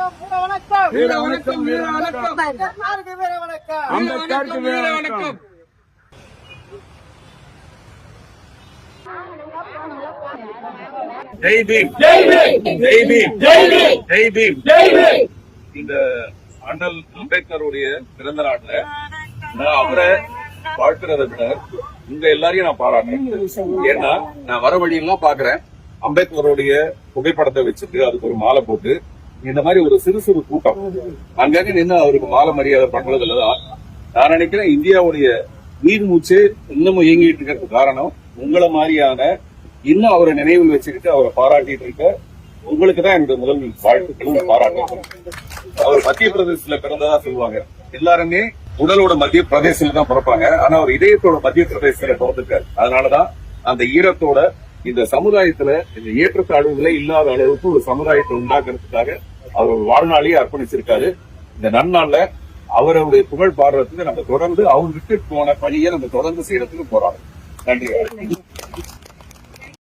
வீர வணக்கம் வீர வணக்கம் அம்பேத்கருக்கு வீர வணக்கம். ஜெய் பீம் ஜெய் பீம் ஜெய் பீம் ஜெய் பீம் ஜெய் பீம் ஜெய் பீம். இந்த அண்ணல் அம்பேத்கருடைய பிறந்த நாட்டுல நான் அவரை வாழ்த்துறதை விட உங்க எல்லாரையும் நான் பாராட்டுறேன். ஏன்னா நான் வர வழியெல்லாம் பாக்குறேன், அம்பேத்கருடைய புகைப்படத்தை வச்சுட்டு அதுக்கு ஒரு மாலை போட்டு இந்த மாதிரி ஒரு சிறு சிறு கூட்டம் அங்கங்க நின்று அவருக்கு மாலை மரியாதை பண்றதுலதான் நான் நினைக்கிறேன் இந்தியாவுடைய நீர் மூச்சு இன்னமும் இயங்கிட்டு இருக்கிறதுக்கு காரணம் உங்களை மாதிரியான இன்னும் அவரை நினைவில் வச்சுக்கிட்டு அவரை பாராட்டிட்டு இருக்க உங்களுக்கு தான் என்னுடைய முதல் வாழ்த்துக்களும் பாராட்டு. அவர் மத்திய பிரதேசத்துல பிறந்ததா சொல்லுவாங்க. எல்லாருமே உடலோட மத்திய பிரதேசத்துல தான் பிறப்பாங்க, ஆனா அவர் இதயத்தோட மத்திய பிரதேசத்துல பிறந்திருக்காரு. அதனாலதான் அந்த ஈரத்தோட இந்த சமுதாயத்துல இந்த ஏற்றத்தாழ்வுகளே இல்லாத அளவுக்கு ஒரு சமுதாயத்தை உண்டாக்குறதுக்காக அவர் ஒரு வாழ்நாளையே அர்ப்பணிச்சிருக்காரு. இந்த நன்னாள்ல அவருடைய புகழ் பாடுறதுக்கு நம்ம தொடர்ந்து அவர் விட்டு போன பணியை நம்ம தொடர்ந்து செய்யறதுக்கு போராடும். நன்றி.